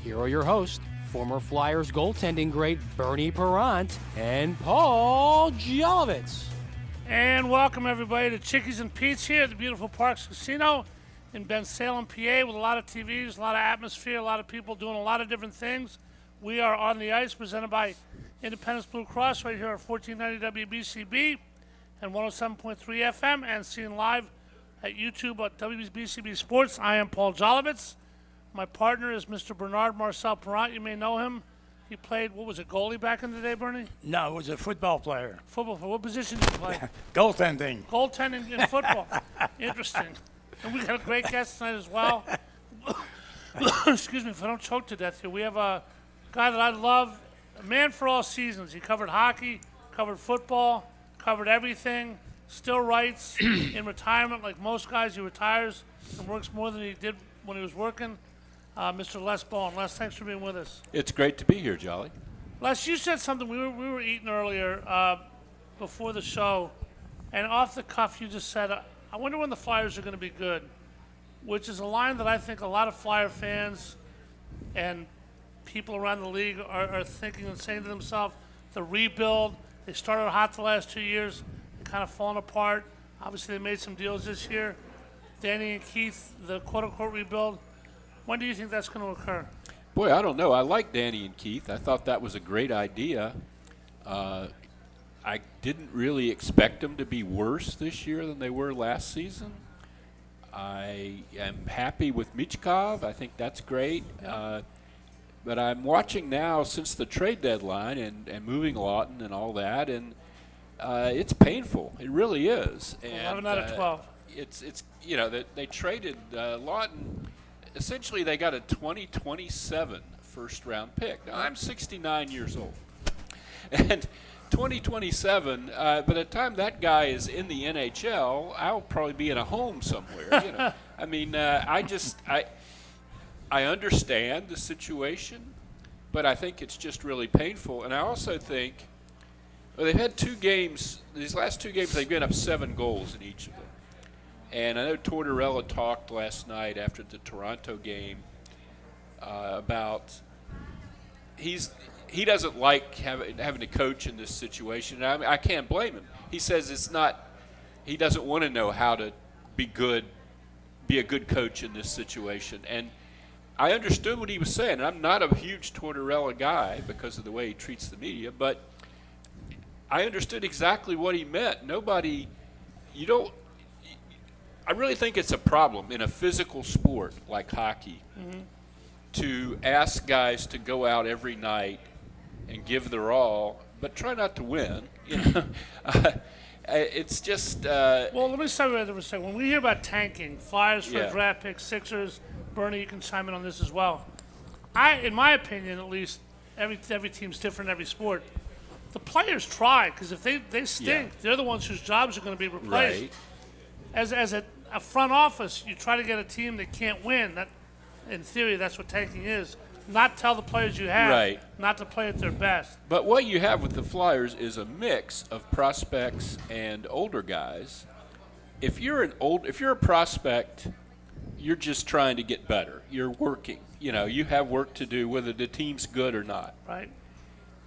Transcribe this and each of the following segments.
Here are your hosts, former Flyers goaltending great Bernie Parent and Paul Jolovitz. And welcome everybody to Chickies and Pete's here at the beautiful Parks Casino in Bensalem, PA, with a lot of TVs, a lot of atmosphere, a lot of people doing a lot of different things. We are on the ice, presented by Independence Blue Cross right here at 1490 WBCB and 107.3 FM, and seen live at YouTube at WBCB Sports. I am Paul Jolovitz. My partner is Mr. Bernard Marcel Parent. You may know him. He played, what was it, goalie back in the day, Bernie? No, I was a football player. Football. What position did you play? Goaltending. Goaltending in football. Interesting. And we got a great guest tonight as well. Excuse me if I don't choke to death here. We have a guy that I love, a man for all seasons. He covered hockey, covered football, covered everything, still writes in retirement. Like most guys, he retires and works more than he did when he was working. Mr. Les Bowen. Les, thanks for being with us. It's great to be here, Jolly. Les, you said something. We were eating earlier before the show, and off the cuff you just said, I wonder when the Flyers are going to be good, which is a line that I think a lot of Flyer fans and people around the league are thinking and saying to themselves, the rebuild, they started hot the last 2 years, kind of fallen apart. Obviously they made some deals this year. Danny and Keith, the quote-unquote rebuild. When do you think that's going to occur? Boy, I don't know. I like Danny and Keith. I thought that was a great idea. I didn't really expect them to be worse this year than they were last season. I am happy with Michkov. I think that's great. But I'm watching now since the trade deadline and moving Lawton and all that, and it's painful. It really is. 11 out of 12. It's you know, they traded Lawton. Essentially, they got a 2027 first-round pick. Now, I'm 69 years old. And 2027, by the time that guy is in the NHL, I'll probably be in a home somewhere. You know, I mean, I understand the situation, but I think it's just really painful. And I also think they've had 2 games. These last 2 games, they've given up 7 goals in each of them. And I know Tortorella talked last night after the Toronto game about he doesn't like having to coach in this situation. And I can't blame him. He says he doesn't want to know how to be a good coach in this situation. And I understood what he was saying. I'm not a huge Tortorella guy because of the way he treats the media, but I understood exactly what he meant. I really think it's a problem in a physical sport like hockey to ask guys to go out every night and give their all, but try not to win. You know, it's just. Well, let me start right there for a second. When we hear about tanking, Flyers for a draft pick, Sixers, Bernie, you can chime in on this as well. In my opinion, at least, every team's different in every sport. The players try, because if they stink, they're the ones whose jobs are going to be replaced. Right. As a front office, you try to get a team that can't win. That, in theory, that's what tanking is. Not tell the players you have, not to play at their best. But what you have with the Flyers is a mix of prospects and older guys. If you're a prospect, you're just trying to get better. You're working. You know, you have work to do whether the team's good or not. Right.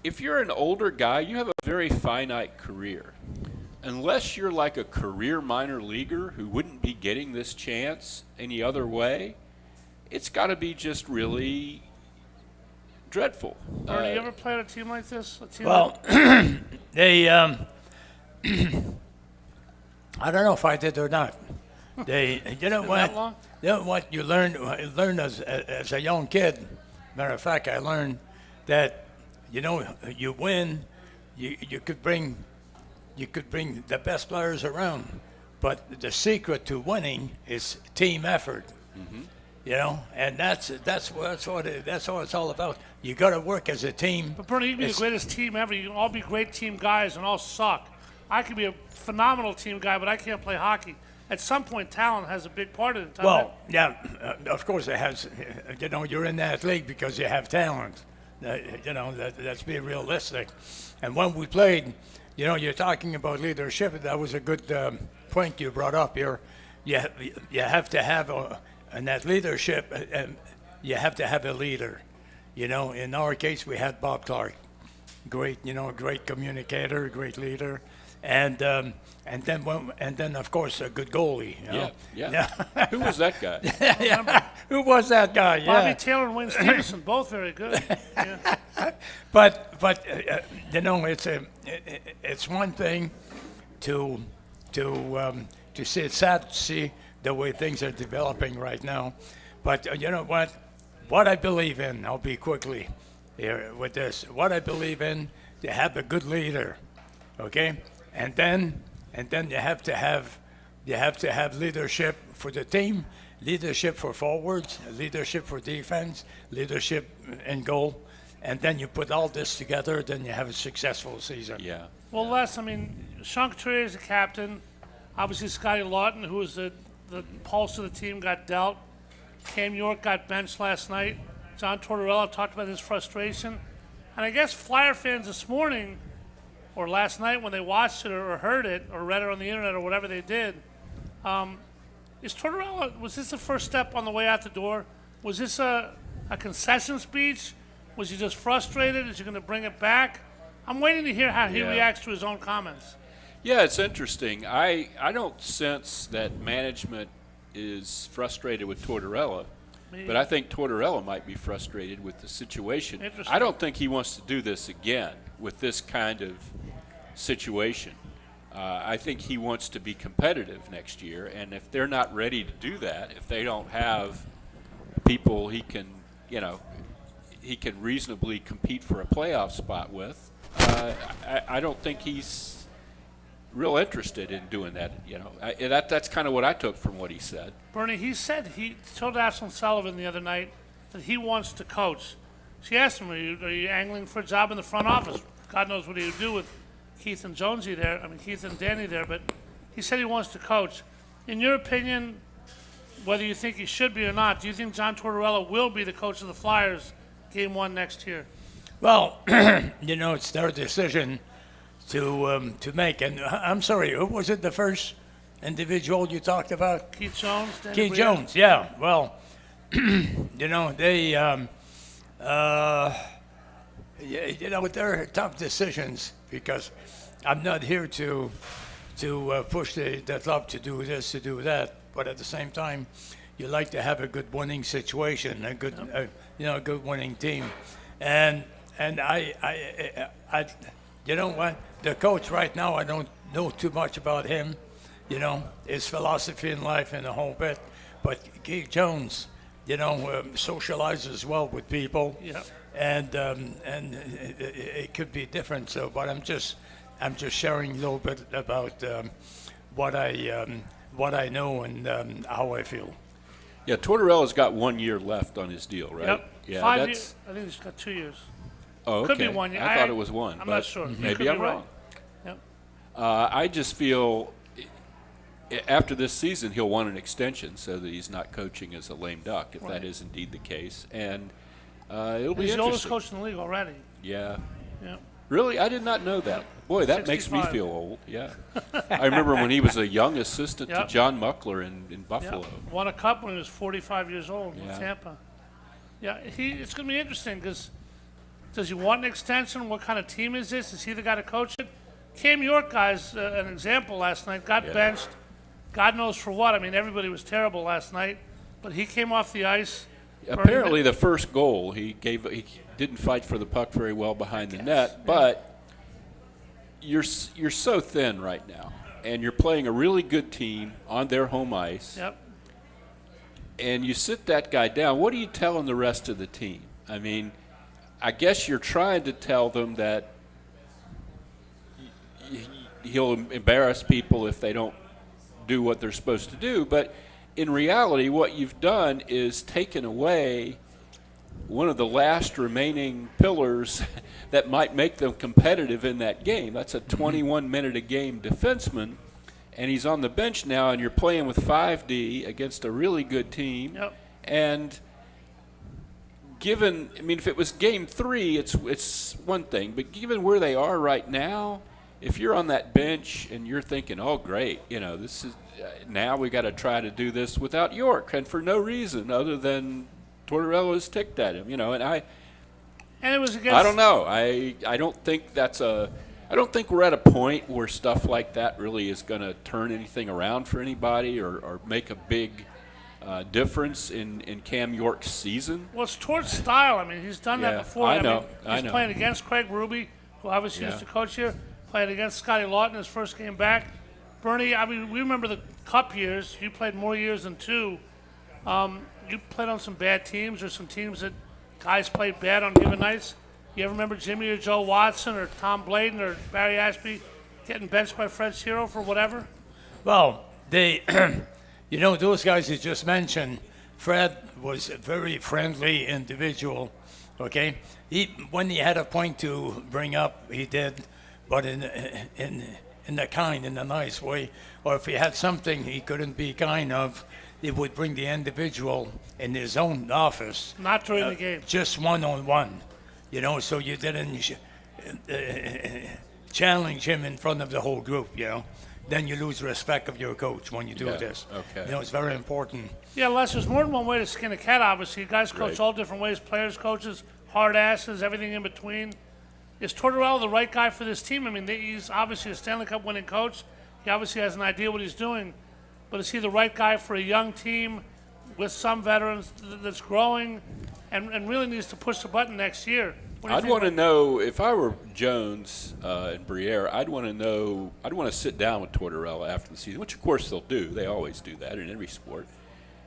If you're an older guy, you have a very finite career. Unless you're like a career minor leaguer who wouldn't be getting this chance any other way, it's got to be just really dreadful. Bernie, you ever played a team like this? They, I don't know if I did or not. You know what you learn as a young kid. Matter of fact, I learned that, you win, you could bring the best players around, but the secret to winning is team effort. And that's what it's all about. You got to work as a team. But Bernie, you can be the greatest team ever. You can all be great team guys and all suck. I could be a phenomenal team guy, but I can't play hockey. At some point, talent has a big part of it. Well, yeah, of course it has. You're in that league because you have talent. That's being realistic. And when we played, you're talking about leadership. That was a good point you brought up here. You have to have in that leadership, you have to have a leader. In our case, we had Bob Clark, great communicator, great leader, and then of course a good goalie. Yeah. Who was that guy? Yeah. Who was that guy? Yeah. Bobby Taylor and Wayne Stevenson, both very good. Yeah. But it's one thing to see. It's sad to see the way things are developing right now. But you know what? What I believe in, I'll be quickly here with this. What I believe in, to have a good leader, okay, and then you have to have leadership for the team, leadership for forwards, leadership for defense, leadership in goal, and then you put all this together, then you have a successful season. Yeah. Well, Les, Sean Couturier is the captain. Obviously, Scotty Lawton, who was the pulse of the team, got dealt. Cam York got benched last night. John Tortorella talked about his frustration. And I guess Flyer fans this morning or last night when they watched it or heard it or read it on the internet or whatever they did, is Tortorella, was this the first step on the way out the door? Was this a concession speech? Was he just frustrated? Is he going to bring it back? I'm waiting to hear how he reacts to his own comments. Yeah, it's interesting. I don't sense that management is frustrated with Tortorella, but I think Tortorella might be frustrated with the situation. I don't think he wants to do this again with this kind of situation. I think he wants to be competitive next year, and if they're not ready to do that, if they don't have people he can reasonably compete for a playoff spot with, I don't think he's real interested in doing that. That's kind of what I took from what he said. Bernie, he told Ashlyn Sullivan the other night that he wants to coach. She asked him, are you angling for a job in the front office? God knows what he would do with Keith and Keith and Danny there, but he said he wants to coach. In your opinion, whether you think he should be or not, do you think John Tortorella will be the coach of the Flyers Game 1 next year? Well, it's their decision to make. And I'm sorry, who was it, the first individual you talked about? Keith Jones. Keith Jones, yeah. Well, they, they're tough decisions because I'm not here to push the club to do this, to do that. But at the same time, you like to have a good winning situation, a good, a good winning team. And I you know what? The coach right now, I don't know too much about him, his philosophy in life and the whole bit. But Keith Jones, socializes well with people, and it could be different. So, but I'm just sharing a little bit about what I know and how I feel. Yeah, Tortorella's got 1 year left on his deal, right? Yep. Yeah, 5 years. I think he's got 2 years. Oh, okay. Could be 1 year. I thought it was one. I'm not sure. Maybe I'm wrong. Yep. I just feel after this season he'll want an extension so that he's not coaching as a lame duck, if that is indeed the case. And it'll be interesting. He's the oldest coach in the league already. Yeah. Yeah. Really? I did not know that. Boy, that 65. makes me feel old. Yeah. I remember when he was a young assistant to John Muckler in Buffalo. Yep. Won a cup when he was 45 years old in Yeah. Tampa. Yeah, it's going to be interesting because does he want an extension? What kind of team is this? Is he the guy to coach it? Cam York, guys, an example last night, got benched. God knows for what. Everybody was terrible last night, but he came off the ice. Apparently, the first goal he didn't fight for the puck very well behind the net, but you're so thin right now, and you're playing a really good team on their home ice. Yep. And you sit that guy down. What are you telling the rest of the team? I guess you're trying to tell them that he'll embarrass people if they don't do what they're supposed to do. But in reality, what you've done is taken away one of the last remaining pillars that might make them competitive in that game. That's a 21-minute-a-game defenseman, and he's on the bench now, and you're playing with 5D against a really good team. Yep. And given, if it was Game 3, it's one thing, but given where they are right now, if you're on that bench and you're thinking, oh, great, this is now we got to try to do this without York, and for no reason other than Tortorella's ticked at him, and And it was against. I don't know. I don't think I don't think we're at a point where stuff like that really is going to turn anything around for anybody or make a big difference in Cam York's season. Well, it's towards style. I mean, he's done that before. I know. He's playing against Craig Ruby, who obviously used to coach here, playing against Scotty Lawton his first game back. Bernie, I mean, we remember the Cup years. You played more years than 2. You played on some bad teams or some teams that guys played bad on given nights. You ever remember Jimmy or Joe Watson or Tom Bladen or Barry Ashby getting benched by Fred Ciro for whatever? Well, they, those guys you just mentioned, Fred was a very friendly individual, okay? When he had a point to bring up, he did, but in a nice way. Or if he had something he couldn't be kind of, he would bring the individual in his own office. Not during the game. Just one-on-one, so you didn't challenge him in front of the whole group, Then you lose respect of your coach when you do this. Okay. It's very important. Yeah, Les, there's more than one way to skin a cat, obviously. Guys coach all different ways. Players, coaches, hard asses, everything in between. Is Tortorella the right guy for this team? I mean, he's obviously a Stanley Cup winning coach. He obviously has an idea what he's doing. But is he the right guy for a young team with some veterans that's growing and really needs to push the button next year? I'd want to know, if I were Jones and Briere, I'd want to sit down with Tortorella after the season, which of course they'll do. They always do that in every sport.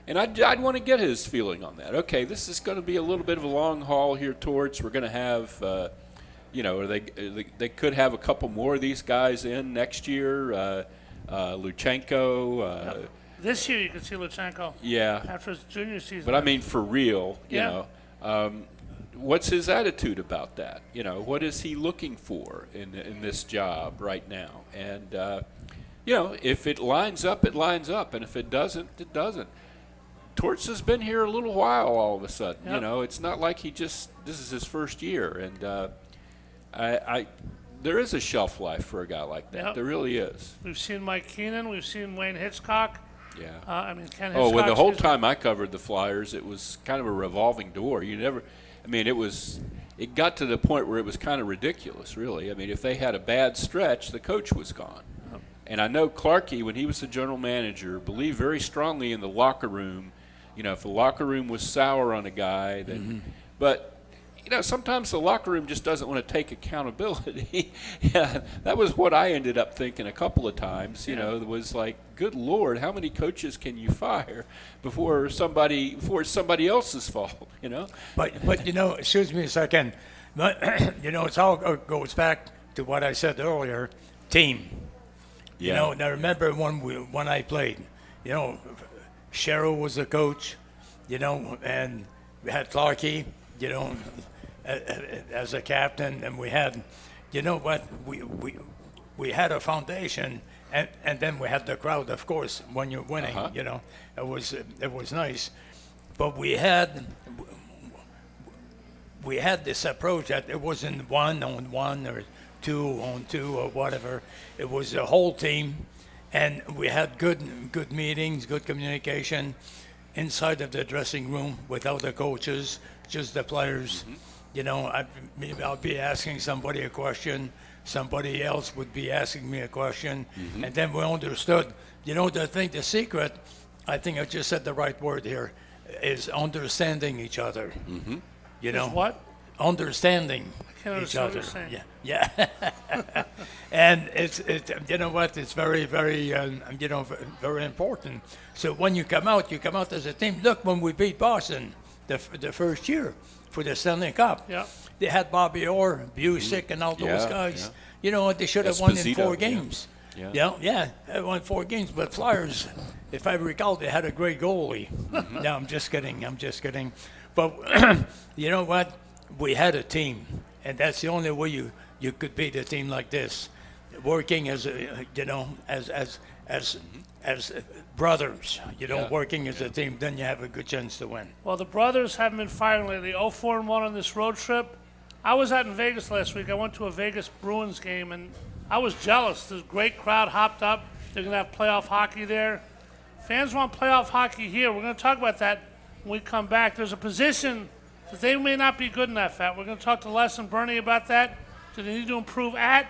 And I'd want to get his feeling on that. Okay, this is going to be a little bit of a long haul here, Torts. We're going to have, they could have a couple more of these guys in next year. Luchenko. This year you can see Luchenko. Yeah. After his junior season. But I mean, for real, you know. What's his attitude about that? What is he looking for in this job right now? And, if it lines up, it lines up. And if it doesn't, it doesn't. Torts has been here a little while all of a sudden. Yep. It's not like this is his first year. And there is a shelf life for a guy like that. Yep. There really is. We've seen Mike Keenan. We've seen Wayne Hitchcock. Yeah. Ken Hitchcock. Well, the whole time I covered the Flyers, it was kind of a revolving door. It got to the point where it was kind of ridiculous, really. I mean, if they had a bad stretch, the coach was gone. And I know Clarkey, when he was the general manager, believed very strongly in the locker room. If the locker room was sour on a guy, then but sometimes the locker room just doesn't want to take accountability. That was what I ended up thinking a couple of times. It was like, good Lord, how many coaches can you fire before it's somebody else's fault? But excuse me a second. But it all goes back to what I said earlier. Team. Yeah. Now remember when I played. Cheryl was the coach. And we had Clarkey. As a captain, and we had, we had a foundation, and then we had the crowd, of course, when you're winning. It was nice, but we had this approach that it wasn't 1-on-1 or 2-on-2 or whatever. It was a whole team, and we had good meetings, good communication inside of the dressing room without the coaches, just the players. I'll be asking somebody a question, somebody else would be asking me a question, and then we understood. The secret, I think I just said the right word here, is understanding each other. Is what? Understanding each other. Yeah. And it's it's very, very, very important. So when you come out as a team. Look, when we beat Boston the first year for the Stanley Cup, they had Bobby Orr, Busick, and all those guys. They should have won in 4 games. They won 4 games. But Flyers, if I recall, they had a great goalie. No, I'm just kidding. But you know what? We had a team, and that's the only way you could beat a team like this, working as as brothers. Working as a team, then you have a good chance to win. Well, the brothers haven't been firing lately. 0-4-1 on this road trip. I was out in Vegas last week. I went to a Vegas Bruins game, and I was jealous. There's a great crowd hopped up. They're going to have playoff hockey there. Fans want playoff hockey here. We're going to talk about that when we come back. There's a position that they may not be good enough at. We're going to talk to Les and Bernie about that. Do they need to improve at?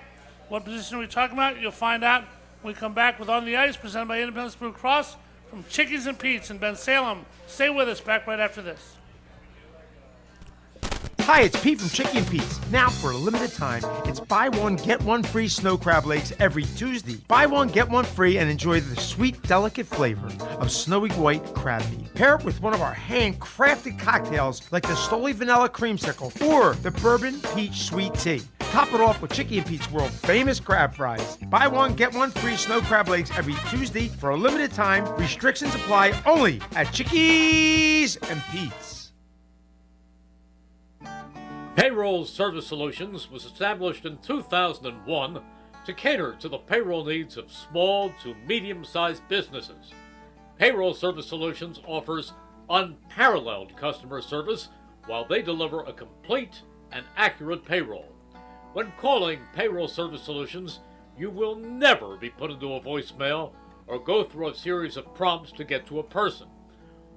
What position are we talking about? You'll find out when we come back with On the Ice, presented by Independence Blue Cross from Chickies and Pete's in Ben Salem. Stay with us. Back right after this. Hi, it's Pete from Chicky and Pete's. Now, for a limited time, it's buy one, get one free snow crab legs every Tuesday. Buy one, get one free, and enjoy the sweet, delicate flavor of snowy white crab meat. Pair it with one of our handcrafted cocktails like the Stoli Vanilla Creamsicle or the Bourbon Peach Sweet Tea. Top it off with Chicky and Pete's world famous crab fries. Buy one, get one free snow crab legs every Tuesday for a limited time. Restrictions apply only at Chickies and Pete's. Payroll Service Solutions was established in 2001 to cater to the payroll needs of small to medium-sized businesses. Payroll Service Solutions offers unparalleled customer service while they deliver a complete and accurate payroll. When calling Payroll Service Solutions, you will never be put into a voicemail or go through a series of prompts to get to a person.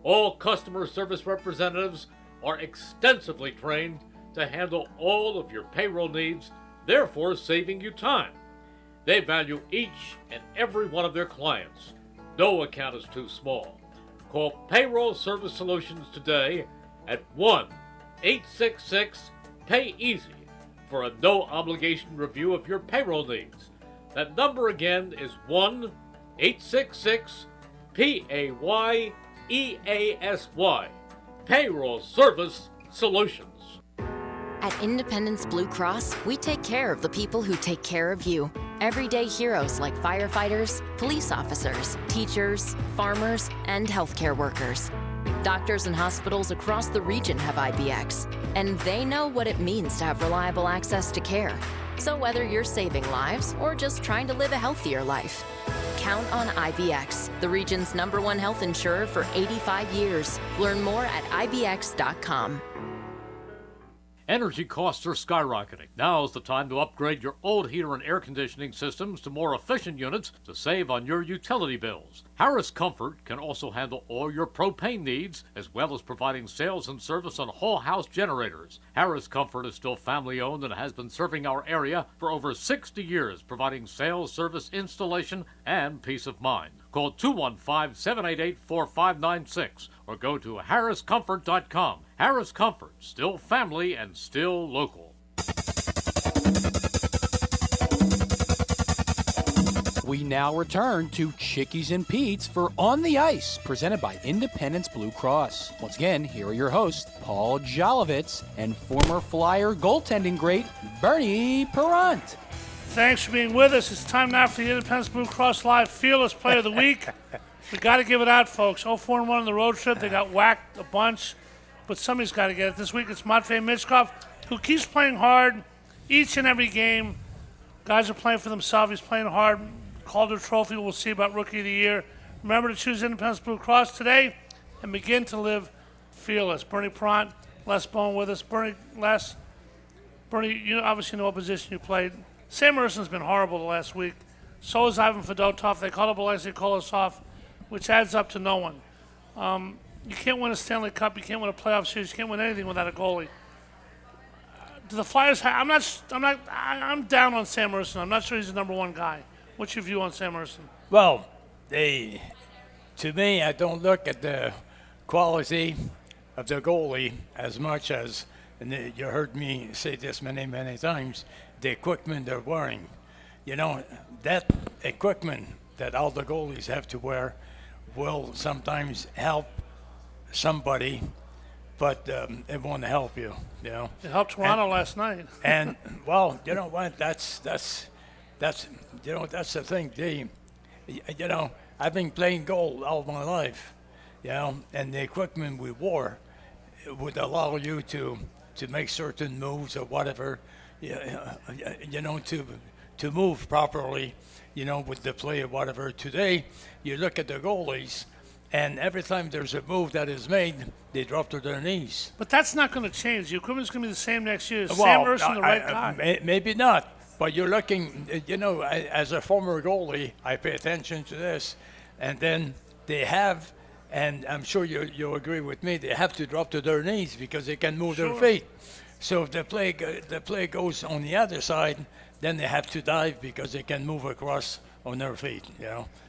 All customer service representatives are extensively trained to handle all of your payroll needs, therefore saving you time. They value each and every one of their clients. No account is too small. Call Payroll Service Solutions today at 1-866-PAY-EASY for a no-obligation review of your payroll needs. That number again is 1-866-PAYEASY. Payroll Service Solutions. At Independence Blue Cross, we take care of the people who take care of you. Everyday heroes like firefighters, police officers, teachers, farmers, and healthcare workers. Doctors and hospitals across the region have IBX, and they know what it means to have reliable access to care. So whether you're saving lives or just trying to live a healthier life, count on IBX, the region's #1 health insurer for 85 years. Learn more at IBX.com. Energy costs are skyrocketing. Now is the time to upgrade your old heater and air conditioning systems to more efficient units to save on your utility bills. Harris Comfort can also handle all your propane needs, as well as providing sales and service on whole house generators. Harris Comfort is still family owned and has been serving our area for over 60 years, providing sales, service, installation, and peace of mind. Call 215-788-4596 or go to harriscomfort.com. Harris Comfort, still family and still local. We now return to Chickies and Pete's for On the Ice, presented by Independence Blue Cross. Once again, here are your hosts, Paul Jolovitz and former Flyer goaltending great Bernie Perrant. Thanks for being with us. It's time now for the Independence Blue Cross Live Fearless Player of the Week. We got to give it out, folks. 0-4-1 on the road trip. They got whacked a bunch, but somebody's got to get it. This week it's Matvei Michkov, who keeps playing hard each and every game. Guys are playing for themselves. He's playing hard. Calder Trophy, we'll see about Rookie of the Year. Remember to choose Independence Blue Cross today and begin to live fearless. Bernie Perrant, Les Bowen with us. Bernie, you obviously know what position you played. Sam Erson's been horrible the last week. So is Ivan Fedotov. They called up Alexei Kolosov, which adds up to no one. You can't win a Stanley Cup. You can't win a playoff series. You can't win anything without a goalie. Do the Flyers I'm down on Sam Erson. I'm not sure he's the #1 guy. What's your view on Sam Erson? Well, to me, I don't look at the quality of the goalie as much as, and you heard me say this many, many times, the equipment they're wearing. You know, that equipment that all the goalies have to wear will sometimes help somebody, but it won't help you, you know. It helped Toronto last night. And, well, you know what, that's the thing. I've been playing goal all my life, you know, and the equipment we wore would allow you to make certain moves or whatever, you know, to move properly, you know, with the play or whatever. Today, you look at the goalies, and every time there's a move that is made, they drop to their knees. But that's not going to change. The equipment's going to be the same next year. Sam Erson, the right guy. Maybe not. But you're looking, you know, as a former goalie, I pay attention to this. And then they have and I'm sure you'll agree with me, they have to drop to their knees because they can move their feet. So if the play goes on the other side, then they have to dive because they can move across on their feet.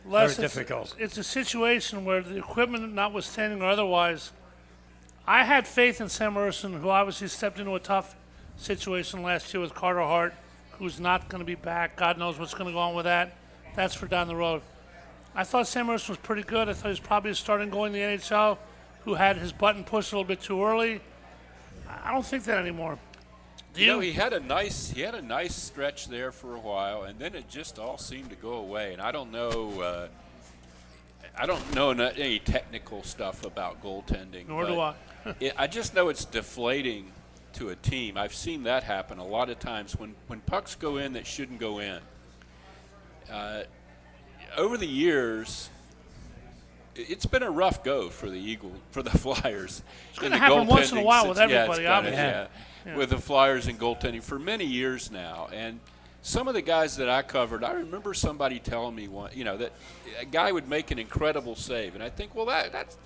Les, very difficult. It's a situation where the equipment notwithstanding or otherwise, I had faith in Sam Emerson, who obviously stepped into a tough situation last year with Carter Hart, who's not going to be back. God knows what's going to go on with that. That's for down the road. I thought Sam Emerson was pretty good. I thought he was probably starting going in the NHL, who had his button pushed a little bit too early. I don't think that anymore. Do you? He had a nice stretch there for a while, and then it just all seemed to go away. And I don't know any technical stuff about goaltending. Nor do I. I just know it's deflating to a team. I've seen that happen a lot of times when pucks go in that shouldn't go in. Over the years, it's been a rough go for the Flyers. It's going to happen once in a while with everybody, obviously. Yeah. With the Flyers and goaltending for many years now. And some of the guys that I covered, I remember somebody telling me that a guy would make an incredible save, and I think, well, that's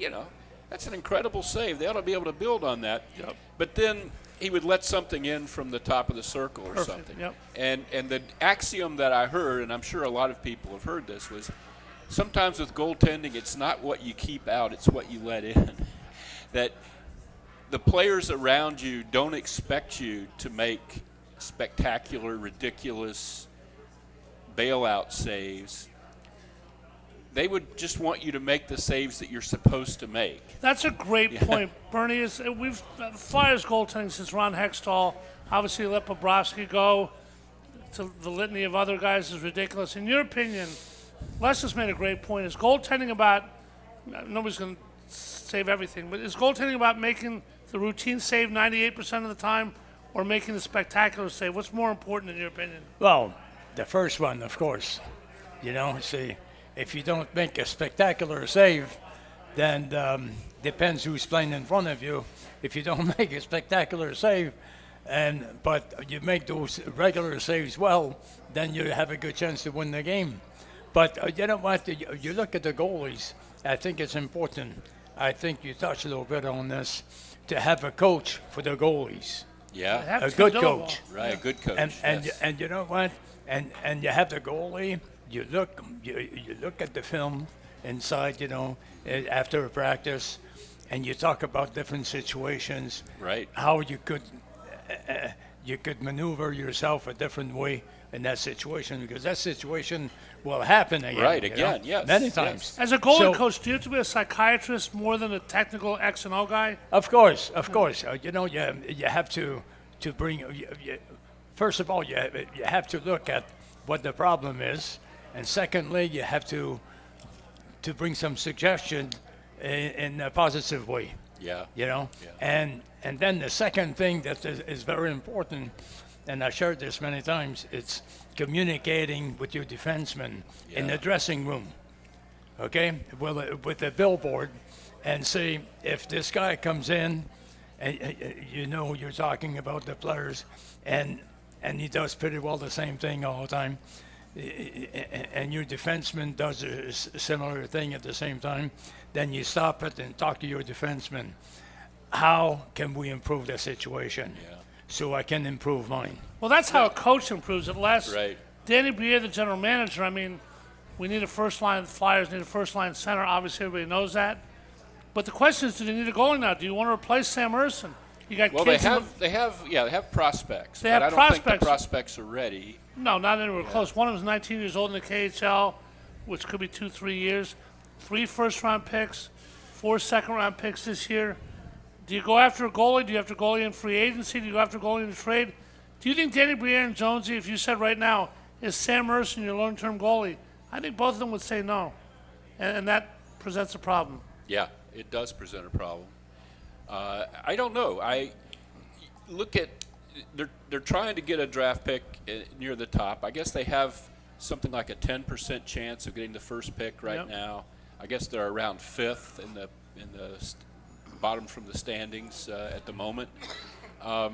an incredible save. They ought to be able to build on that. Yep. But then he would let something in from the top of the circle or something. Yep. And the axiom that I heard, and I'm sure a lot of people have heard this, was sometimes with goaltending, it's not what you keep out, it's what you let in. That the players around you don't expect you to make spectacular, ridiculous bailout saves. They would just want you to make the saves that you're supposed to make. That's a great point, Bernie. We've Flyers goaltending since Ron Hextall. Obviously, let Bobrovsky go. To the litany of other guys is ridiculous. In your opinion, Les has made a great point. Is goaltending about? Nobody's going to save everything, but is goaltending about making the routine save 98% of the time, or making the spectacular save? What's more important in your opinion? Well, the first one, of course. See, if you don't make a spectacular save, then depends who's playing in front of you. If you don't make a spectacular save, but you make those regular saves well, then you have a good chance to win the game. But you know what? You look at the goalies. I think it's important. I think you touched a little bit on this, to have a coach for the goalies. Yeah, a good coach. Right, a good coach. And you know what? And you have the goalie. You look at the film inside, after a practice, and you talk about different situations. Right. How you could maneuver yourself a different way in that situation, because that situation will happen again. Right, again, yes. Many times. Yes. As a goalie coach, do you have to be a psychiatrist more than a technical X and O guy? Of course. You have to bring. First of all, you have to look at what the problem is, and secondly, you have to bring some suggestion in a positive way. Yeah. Yeah. And then the second thing that is very important, and I shared this many times, it's communicating with your defenseman in the dressing room. Okay? Well, with a billboard, and say, if this guy comes in, and you're talking about the players, and he does pretty well the same thing all the time, and your defenseman does a similar thing at the same time, then you stop it and talk to your defenseman. How can we improve the situation so I can improve mine? Well, that's how a coach improves it. Right. Danny Briere, the general manager, we need a first-line Flyers, need a first-line center. Obviously, everybody knows that. But the question is, do they need a goalie now? Do you want to replace Sam Emerson? You got kids they have prospects. They have I don't prospects. think the prospects are ready. No, not anywhere close. One of them is 19 years old in the KHL, which could be 2-3 years. 3 first-round picks, 4 second-round picks this year. Do you go after a goalie? Do you have to goalie in free agency? Do you go after a goalie in the trade? Do you think Danny Briere and Jonesy, if you said right now, is Sam Emerson your long-term goalie? I think both of them would say no, and that presents a problem. Yeah, it does present a problem. I don't know. I look at they're trying to get a draft pick near the top. I guess they have something like a 10% chance of getting the first pick right now. I guess they're around 5th in the bottom from the standings at the moment. A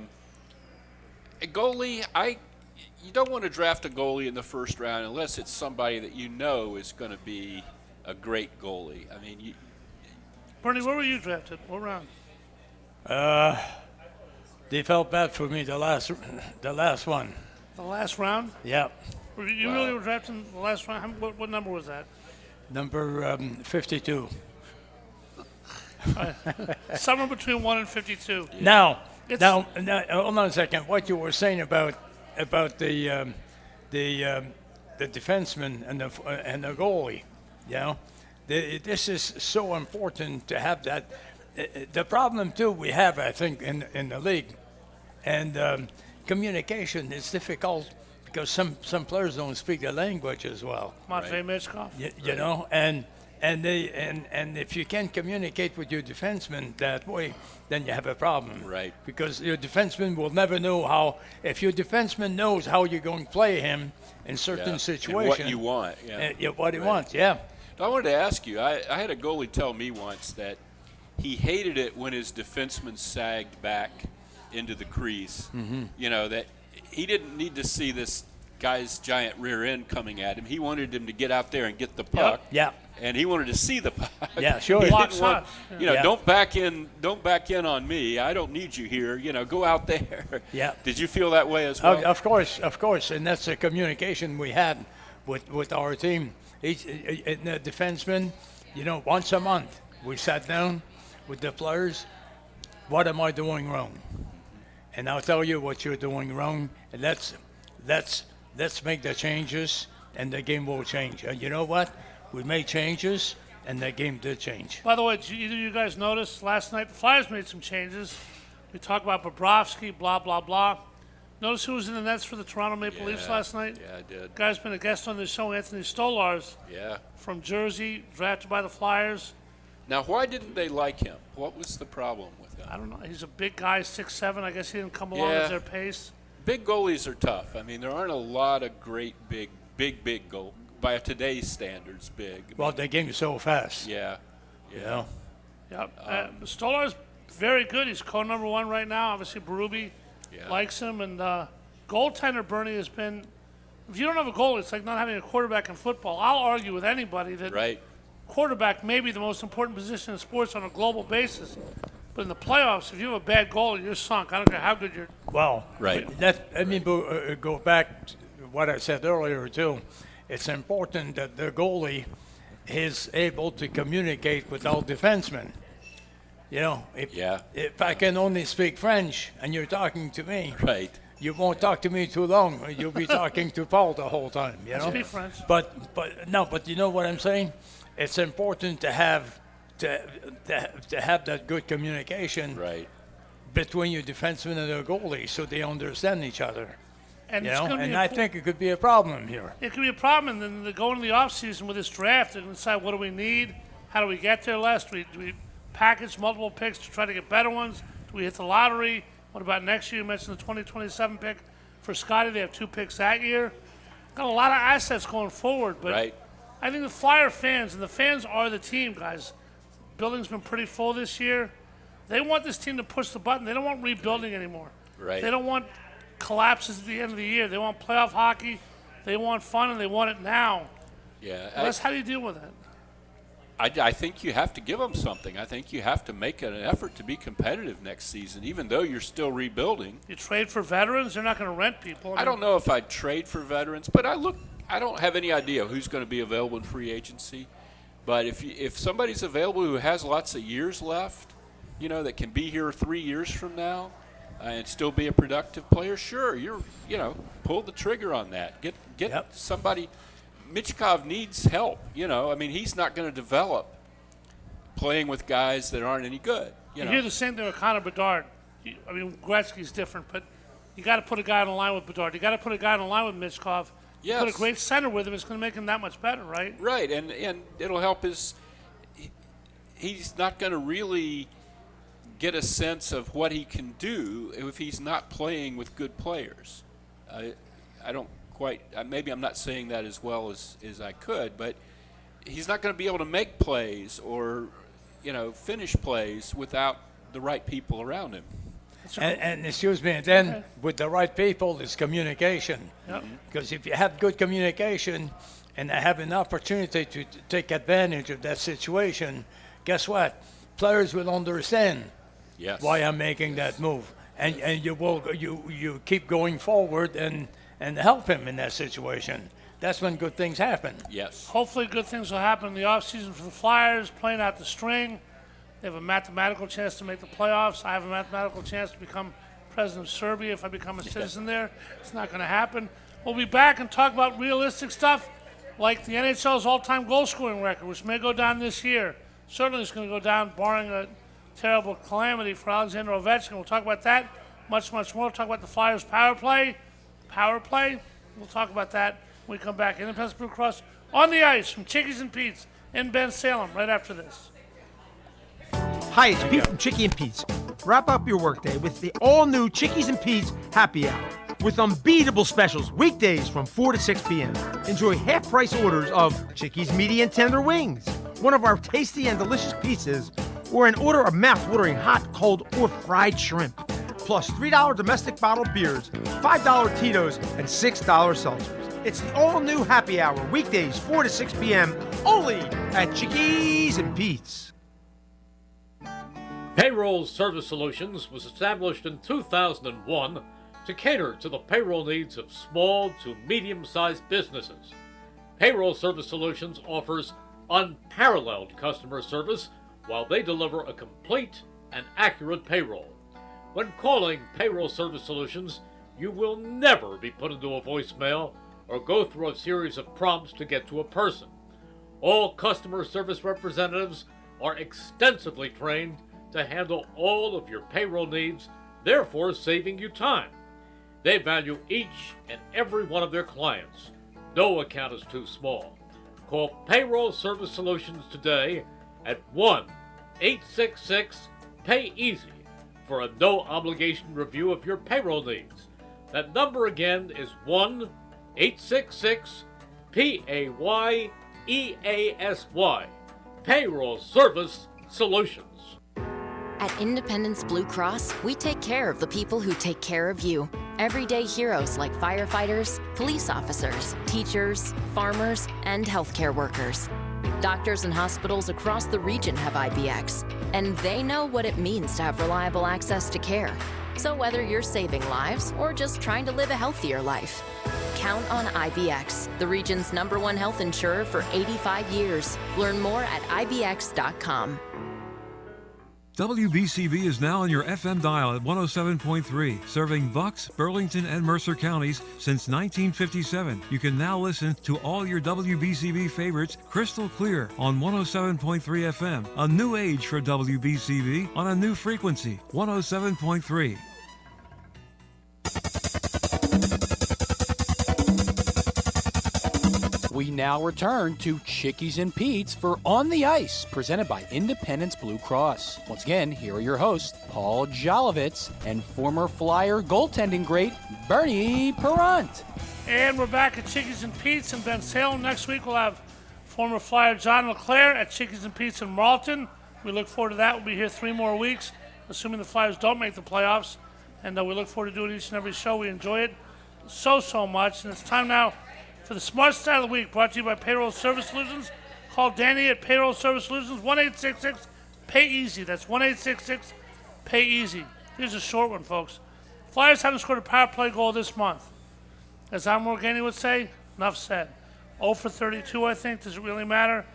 goalie, you don't want to draft a goalie in the first round unless it's somebody that you know is going to be a great goalie. Bernie, where were you drafted? What round? They felt bad for me the last one. The last round? Yeah, You really were drafted in the last round? What number was that? number 52. Somewhere between 1 and 52. Now, It's- hold on a second. What you were saying about the defenseman and the goalie, you know, this is so important to have that. The problem too we have, I think, in the league, and communication is difficult because some players don't speak the language as well. Matvei Michkov. You know, and if you can't communicate with your defenseman that way, then you have a problem. Right. Because your defenseman will never know how. If your defenseman knows how you're going to play him in certain And situations, what you want. Yeah. what he Right. wants. Yeah. I wanted to ask you, I had a goalie tell me once that he hated it when his defenseman sagged back into the crease. Mm-hmm. You know, that he didn't need to see this guy's giant rear end coming at him. He wanted him to get out there and get the puck. Yeah. And he wanted to see the puck. Yeah, sure. He Block didn't want, shots. Yeah. don't back in on me. I don't need you here. Go out there. Yeah. Did you feel that way as well? Of course, and that's the communication we had with our team. Each the defenseman, once a month we sat down with the players. What am I doing wrong? And I'll tell you what you're doing wrong, and let's make the changes, and the game will change. And you know what? We made changes, and the game did change. By the way, did either of you guys notice last night the Flyers made some changes? We talked about Bobrovsky, blah, blah, blah. Notice who was in the nets for the Toronto Maple Leafs last night? Yeah, I did. Guy's been a guest on this show, Anthony Stolars, Yeah. from Jersey, drafted by the Flyers. Now, why didn't they like him? What was the problem with him? I don't know. He's a big guy, 6'7". I guess he didn't come along Yeah. at their pace. Big goalies are tough. I mean, there aren't a lot of great big goal by today's standards. Big. Well, the game is so fast. Yeah. You know? Yep. Stolar's very good. He's co-number one right now. Obviously, Berube Yeah. likes him. And goaltender Bernie has been, if you don't have a goalie, it's like not having a quarterback in football. I'll argue with anybody that Right. quarterback may be the most important position in sports on a global basis. But in the playoffs, if you have a bad goalie, you're sunk. I don't care how good you're. Well, Right. Go back to what I said earlier too. It's important that the goalie is able to communicate with all defensemen. If I can only speak French and you're talking to me, Right. you won't talk to me too long. You'll be talking to Paul the whole time. Speak French. But you know what I'm saying? It's important to have that good communication Right. between your defenseman and the goalie, so they understand each other. And it's gonna be And I think it could be a problem here. it could be a problem. And then they go into the offseason with this draft and decide what do we need? How do we get there last? Do we package multiple picks to try to get better ones? Do we hit the lottery? What about next year? You mentioned the 2027 pick for Scotty. They have 2 picks that year. Got a lot of assets going forward. But Right. I think the Flyer fans, and the fans are the team, guys. Building's been pretty full this year. They want this team to push the button. They don't want rebuilding anymore. Right. They don't want collapses at the end of the year. They want playoff hockey. They want fun, and they want it now. Yeah. That's how do you deal with that? I think you have to give them something. I think you have to make an effort to be competitive next season, even though you're still rebuilding. You trade for veterans. They're not going to rent people. I don't know if I'd trade for veterans, but I don't have any idea who's going to be available in free agency. But if somebody's available who has lots of years left, that can be here 3 years from now and still be a productive player, sure, pull the trigger on that. Get Yep. somebody. Michkov needs help. He's not going to develop playing with guys that aren't any good. You hear the same thing with Connor Bedard. Gretzky's different, but you got to put a guy on the line with Bedard. You got to put a guy on the line with Michkov. Yes. Put a great center with him. It's going to make him that much better, right? Right, and it'll help he's not going to really get a sense of what he can do if he's not playing with good players. I don't quite, maybe I'm not saying that as well as I could, but he's not going to be able to make plays or, finish plays without the right people around him. And excuse me, and then with the right people, it's communication. Yep. Because if you have good communication and have an opportunity to take advantage of that situation, guess what? players will understand Yes. why I'm making that move, and you keep going forward and help him in that situation. That's when good things happen. Yes. Hopefully good things will happen in the offseason for the Flyers, playing out the string. They have a mathematical chance to make the playoffs. I have a mathematical chance to become president of Serbia if I become a citizen there. It's not going to happen. We'll be back and talk about realistic stuff like the NHL's all-time goal-scoring record, which may go down this year. Certainly it's going to go down, barring a terrible calamity for Alexander Ovechkin. We'll talk about that, much, much more. We'll talk about the Flyers' power play. We'll talk about that when we come back. Independence Blue Cross on the ice from Chickies and Pete's in Ben Salem right after this. Hi, it's Pete from Chickie and Pete's. Wrap up your workday with the all-new Chickies and Pete's Happy Hour with unbeatable specials weekdays from 4 to 6 p.m. Enjoy half-price orders of Chickies medium tender wings, one of our tasty and delicious pizzas, or an order of mouth-watering hot, cold, or fried shrimp. Plus $3 domestic bottled beers, $5 Tito's, and $6 seltzers. It's the all-new Happy Hour weekdays 4 to 6 p.m. only at Chickies and Pete's. Payroll Service Solutions was established in 2001 to cater to the payroll needs of small to medium-sized businesses. Payroll Service Solutions offers unparalleled customer service while they deliver a complete and accurate payroll. When calling Payroll Service Solutions, you will never be put into a voicemail or go through a series of prompts to get to a person. All customer service representatives are extensively trained to handle all of your payroll needs, therefore saving you time. They value each and every one of their clients. No account is too small. Call Payroll Service Solutions today at 1-866-PAY-EASY for a no-obligation review of your payroll needs. That number again is 1-866-PAYEASY. Payroll Service Solutions. At Independence Blue Cross, we take care of the people who take care of you. Everyday heroes like firefighters, police officers, teachers, farmers, and healthcare workers. Doctors and hospitals across the region have IBX, and they know what it means to have reliable access to care. So whether you're saving lives or just trying to live a healthier life, count on IBX, the region's #1 health insurer for 85 years. Learn more at IBX.com. WBCB is now on your FM dial at 107.3, serving Bucks, Burlington, and Mercer counties since 1957. You can now listen to all your WBCB favorites crystal clear on 107.3 FM. A new age for WBCB on a new frequency, 107.3. We now return to Chickies and Pete's for On the Ice, presented by Independence Blue Cross. Once again, here are your hosts, Paul Jolovitz and former Flyer goaltending great Bernie Perrant. And we're back at Chickies and Pete's in Ben Salem. Next week we'll have former Flyer John LeClaire at Chickies and Pete's in Marlton. We look forward to that. We'll be here 3 more weeks, assuming the Flyers don't make the playoffs. And we look forward to doing each and every show. We enjoy it so much. And it's time now for the Smart Stat of the Week, brought to you by Payroll Service Solutions. Call Danny at Payroll Service Solutions, 1-866-PAY-EASY. That's 1-866-PAY-EASY. Here's a short one, folks. Flyers haven't scored a power play goal this month. As Al Morgani would say, enough said. 0 for 32, I think. Does it really matter?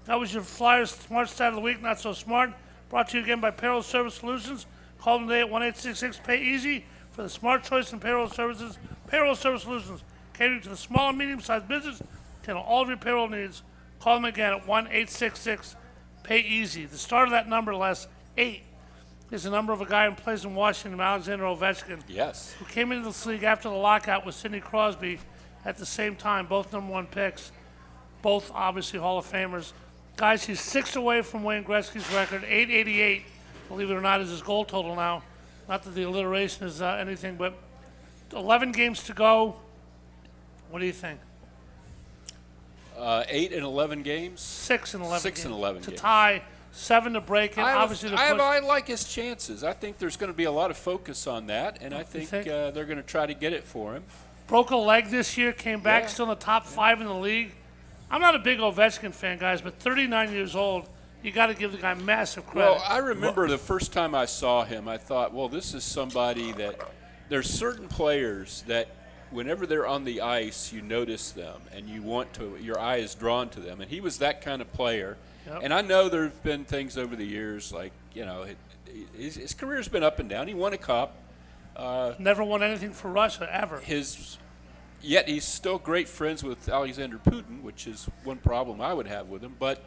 That was your Flyers Smart Stat of the Week, not so smart. Brought to you again by Payroll Service Solutions. Call them today at 1-866-PAY-EASY for the smart choice in payroll services. Payroll Service Solutions, catering to the small and medium-sized business, handle all of your payroll needs. Call them again at 1-866-PAY-EASY. The start of that number, last 8, is the number of a guy who plays in Washington, Alexander Ovechkin. Yes. Who came into this league after the lockout with Sidney Crosby at the same time, both #1 picks, both obviously Hall of Famers. Guys, he's 6 away from Wayne Gretzky's record, 888, believe it or not, is his goal total now. Not that the alliteration is anything, but 11 games to go. What do you think? 8 and 11 games. 6 and 11 6 games. and 11 to games. tie, 7 to break it. Obviously, to push. I like his chances. I think there's going to be a lot of focus on that, and I think they're going to try to get it for him. Broke a leg this year, came back, Yeah. still in the top 5 in the league. I'm not a big Ovechkin fan, guys, but 39 years old, you got to give the guy massive credit. Well, I remember the first time I saw him, I thought, well, this is somebody that there's certain players that whenever they're on the ice, you notice them and your eye is drawn to them. And he was that kind of player. Yep. And I know there have been things over the years, like, his career's been up and down. He won a cup. Never won anything for Russia, ever. Yet he's still great friends with Alexander Putin, which is one problem I would have with him. But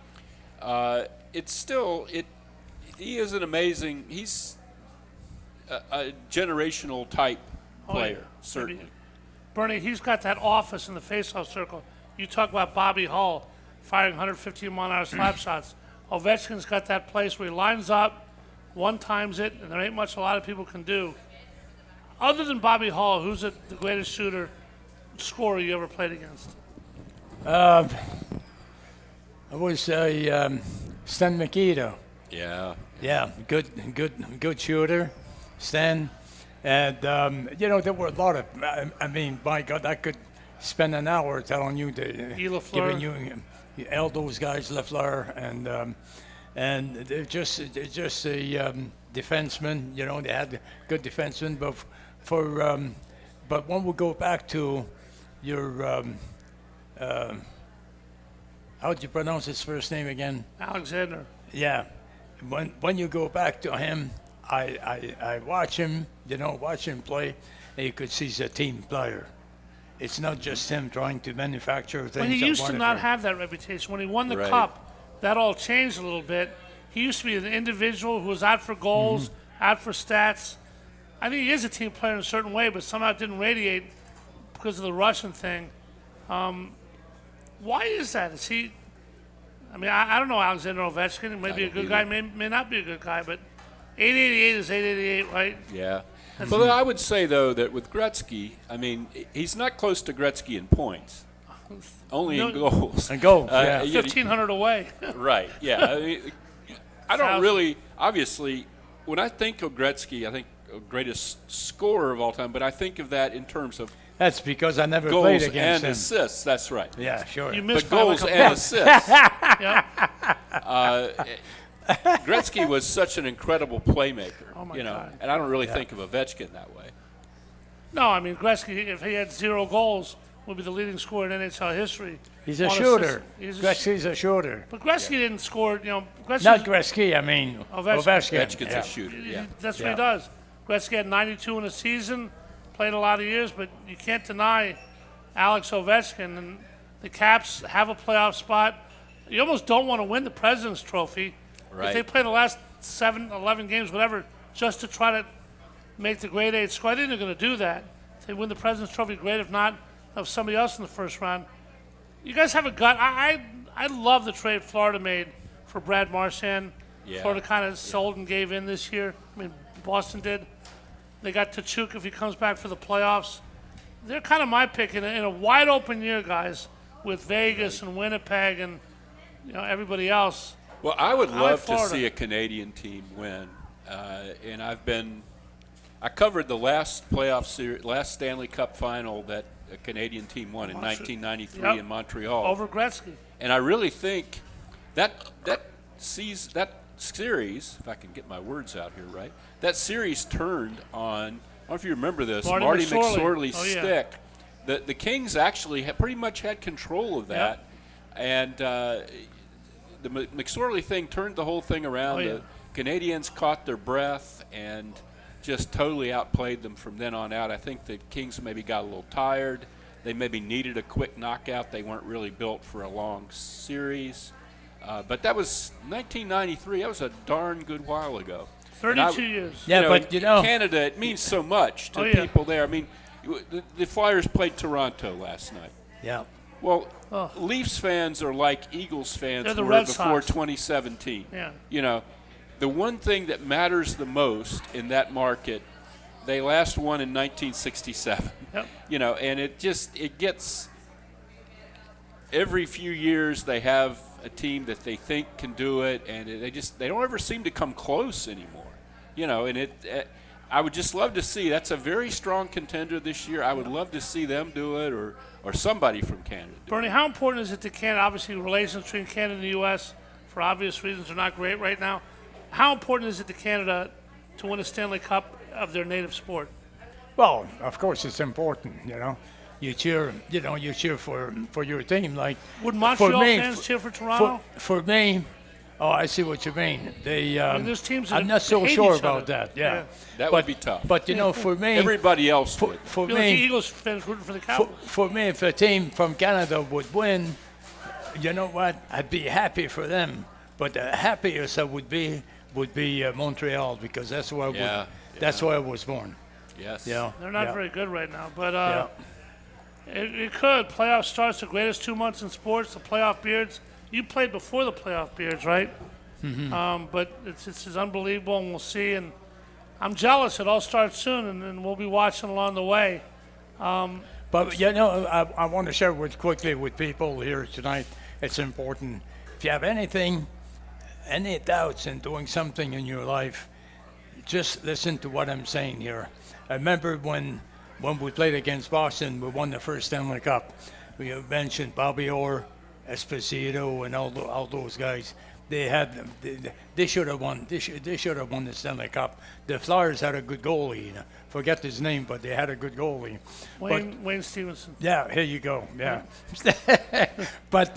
he is an amazing, he's a generational type player, certainly. Bernie, he's got that office in the faceoff circle. You talk about Bobby Hull firing 115-mile-an-hour slap shots. Ovechkin's got that place where he lines up, one-times it, and there ain't much a lot of people can do. Other than Bobby Hull, who's the greatest scorer you ever played against? I would say Stan Mikito. Yeah. Yeah, good shooter, Stan. And, there were a lot of, I mean, my God, I could spend an hour telling you, giving you all those guys, Lafleur, and they're just a defenseman, they had good defensemen, but when we go back to your, how do you pronounce his first name again? Alexander. Yeah. When you go back to him, I watch him, watch him play, and you could see he's a team player. It's not just him trying to manufacture things. Well, he used to not have that reputation. When he won the cup, that all changed a little bit. He used to be an individual who was out for goals, out for stats. I think he is a team player in a certain way, but somehow it didn't radiate because of the Russian thing. Why is that? Is he? I mean, I don't know Alexander Ovechkin. He may be a good guy, may not be a good guy, but 888 is 888, right? Yeah. Well, I would say, though, that with Gretzky, I mean, he's not close to Gretzky in points, only in goals. And goals, yeah. 1,500 away. Right, yeah. I mean, I don't really, obviously, when I think of Gretzky, I think of greatest scorer of all time, but I think of that in terms of that's because I never goals played against and him. Assists. That's right. Yeah, sure. You missed but goals and assists. Gretzky was such an incredible playmaker, God. and I don't really think of Ovechkin that way. No, I mean, Gretzky, if he had 0 goals, would be the leading scorer in NHL history. He's a shooter. Gretzky's a shooter. But Gretzky didn't score, Not Gretzky, I mean Ovechkin. Ovechkin's a shooter, yeah. That's what he does. Gretzky had 92 in a season, played a lot of years, but you can't deny Alex Ovechkin. And the Caps have a playoff spot. You almost don't want to win the President's Trophy. Right. If they play the last 7, 11 games, whatever, just to try to make the grade 8 score, I think they're going to do that. If they win the President's Trophy, great. If not, they'll have somebody else in the first round. You guys have a gut. I love the trade Florida made for Brad Marchand. Yeah. Florida kind of sold and gave in this year. I mean, Boston did. They got Tkachuk if he comes back for the playoffs. They're kind of my pick in a wide open year, guys, with Vegas and Winnipeg and everybody else. Well, I would love to see a Canadian team win, and I covered the last playoff series, last Stanley Cup final that a Canadian team won in 1993 in Montreal over Gretzky. And I really think that series, if I can get my words out here right, that series turned on. I don't know if you remember this, Marty McSorley's stick. The Kings actually pretty much had control of that, and the McSorley thing turned the whole thing around. The Canadians caught their breath and just totally outplayed them from then on out. I think the Kings maybe got a little tired. They maybe needed a quick knockout. They weren't really built for a long series. But that was 1993. That was a darn good while ago. 32 years. Yeah, but Canada, it means so much to people there. I mean, the Flyers played Toronto last night. Yeah. Well, Leafs fans are like Eagles fans They're the were Red before Sox. 2017. Yeah. The one thing that matters the most in that market, they last won in 1967. Yep. And it gets every few years they have a team that they think can do it, and they don't ever seem to come close anymore. And I would just love to see. That's a very strong contender this year. I would love to see them do it, or somebody from Canada do Bernie, how important is it to Canada? Obviously, relations between Canada and the U.S. for for obvious reasons, they're not great right now. How important is it to Canada to win a Stanley Cup of their native sport? Well, of course it's important, You cheer, for your team. Like Would Montreal for me, fans cheer for Toronto? For me, I see what you mean. There's teams that I'm not so hate sure each about other. that. Yeah, That would be tough. But for me, Everybody else would. for Feel like the me, Eagles fans rooting for the Cowboys. for me, if a team from Canada would win, you know what? I'd be happy for them. But the happiest I would be Montreal, because that's where that's where I was born. Yes. Yeah. They're not very good right now, but Yeah. it could. Playoff starts, the greatest 2 months in sports, the playoff beards. You played before the playoff beards, right? Mm-hmm. But it's unbelievable, and we'll see. And I'm jealous. It all starts soon, and we'll be watching along the way. But I want to share quickly with people here tonight. It's important. If you have any doubts in doing something in your life, just listen to what I'm saying here. I remember when we played against Boston, we won the first Stanley Cup. We mentioned Bobby Orr, Esposito, and all those guys. They should have won. They should have won the Stanley Cup. The Flyers had a good goalie. Forget his name, but they had a good goalie. Wayne Stevenson. Yeah, here you go. Yeah, but